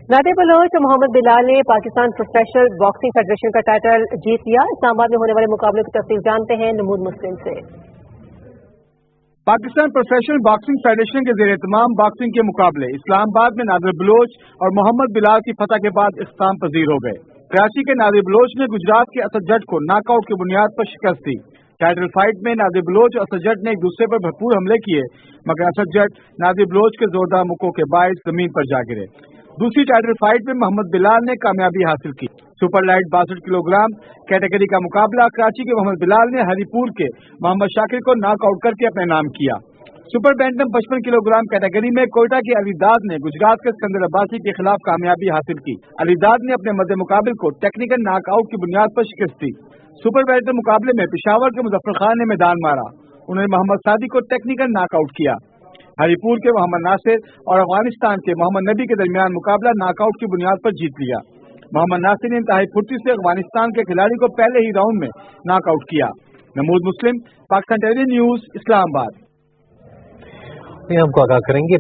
Nadir Bloch और मोहम्मद बिलाल ने Pakistan professional boxing federation का टाइटल जीत लिया। इस्लामाबाद में होने वाले मुकाबले की तफसील जानते हैं नमूद मुस्लिम से। पाकिस्तान प्रोफेशनल बॉक्सिंग फेडरेशन के ज़ेर एहतमाम बॉक्सिंग के मुकाबले इस्लामाबाद में नादिर बलोच और मोहम्मद बिलाल की फतह के बाद इख्तिताम पजीर हो गए। कराची के नादिर बलोच ने गुजरात के असद जट को नॉकआउट की बुनियाद पर शिकस्त दी। टाइटल फाइट में नादिर बलोच और असद जट ने एक दूसरे पर भरपूर हमले किए, मगर असद जट नादिर बलोच के जोरदार मुक्कों के बायस जमीन पर जा गिरे। दूसरी टाइटल फाइट में मोहम्मद बिलाल ने कामयाबी हासिल की। सुपर लाइट 62 किलोग्राम कैटेगरी का मुकाबला कराची के मोहम्मद बिलाल ने हरीपुर के मोहम्मद शाकिर को नॉकआउट करके अपने नाम किया। सुपर बैंटम 55 किलोग्राम कैटेगरी में कोयटा के अलीदाद ने गुजरात के सिकंदर अब्बासी के खिलाफ कामयाबी हासिल की। अलीदाद ने अपने मद्दे मुकाबिल को टेक्निकल नॉकआउट की बुनियाद पर शिकस्त दी। सुपर बैंटम मुकाबले में पेशावर के मुजफ्फर खान ने मैदान मारा। उन्होंने मोहम्मद सादी को टेक्निकल नॉकआउट किया। हरीपुर के मोहम्मद नासिर और अफगानिस्तान के मोहम्मद नबी के दरमियान मुकाबला नॉकआउट की बुनियाद पर जीत लिया। मोहम्मद नासिर ने इंतहाई फुर्ती से अफगानिस्तान के खिलाड़ी को पहले ही राउंड में नॉकआउट किया। नमूद मुस्लिम, पाकिस्तान टेलीविजन न्यूज, इस्लामाबाद। हमको आगाह करेंगे।